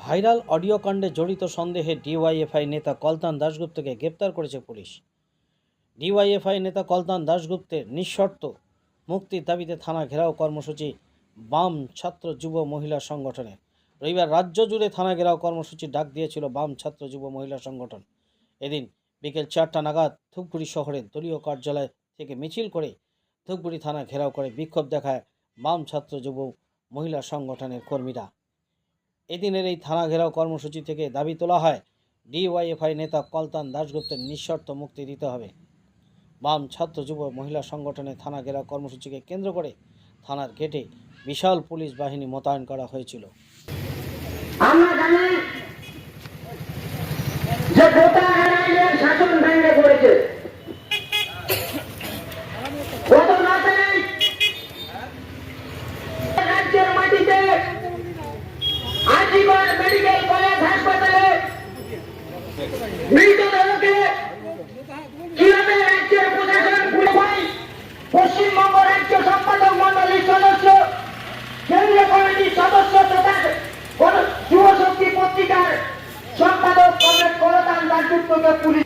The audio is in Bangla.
ভাইরাল অডিও কাণ্ডে জড়িত সন্দেহে ডিওয়াইএফআই নেতা কলতান দাশগুপ্তকে গ্রেপ্তার করেছে পুলিশ। ডিওয়াইএফআই নেতা কলতান দাশগুপ্তের নিঃশর্ত মুক্তির দাবিতে থানা ঘেরাও কর্মসূচি বাম ছাত্র যুব মহিলা সংগঠনের। রবিবার রাজ্য জুড়ে থানা ঘেরাও কর্মসূচি ডাক দিয়েছিল বাম ছাত্র যুব মহিলা সংগঠন। এদিন বিকেল 4টা নাগাদ ধূপগুড়ি শহরের দলীয় কার্যালয় থেকে মিছিল করে ধূপগুড়ি থানা ঘেরাও করে বিক্ষোভ দেখায় বাম ছাত্র যুব মহিলা সংগঠনের কর্মীরা। এদিনের এই থানা ঘেরাও কর্মসূচি থেকে দাবি তোলা হয়, ডিওয়াইএফআই নেতা কলতান দাশগুপ্তের নিঃশর্ত মুক্তি দিতে হবে। বাম ছাত্র যুব মহিলা সংগঠনের থানা ঘেরাও কর্মসূচিকে কেন্দ্র করে থানার গেটে বিশাল পুলিশ বাহিনী মোতায়েন করা হয়েছিল। আমরা জানি যে গোটা আইনের শাসন ভেঙে পড়েছে। গত রাতে রাজ্যের মাটিতে আজিগড় মেডিকেল কলেজ হাসপাতালে মৃতদেহকে কিভাবে রাজ্যের প্রশাসন ভুলভাই পশ্চিমবঙ্গ রাজ্য সম্পাদক মন্ডলীর সদস্য, কেন্দ্রীয় কমিটির সদস্য তথা যুব শক্তি পত্রিকার সম্পাদক কলতান দাশগুপ্তকে পুলিশ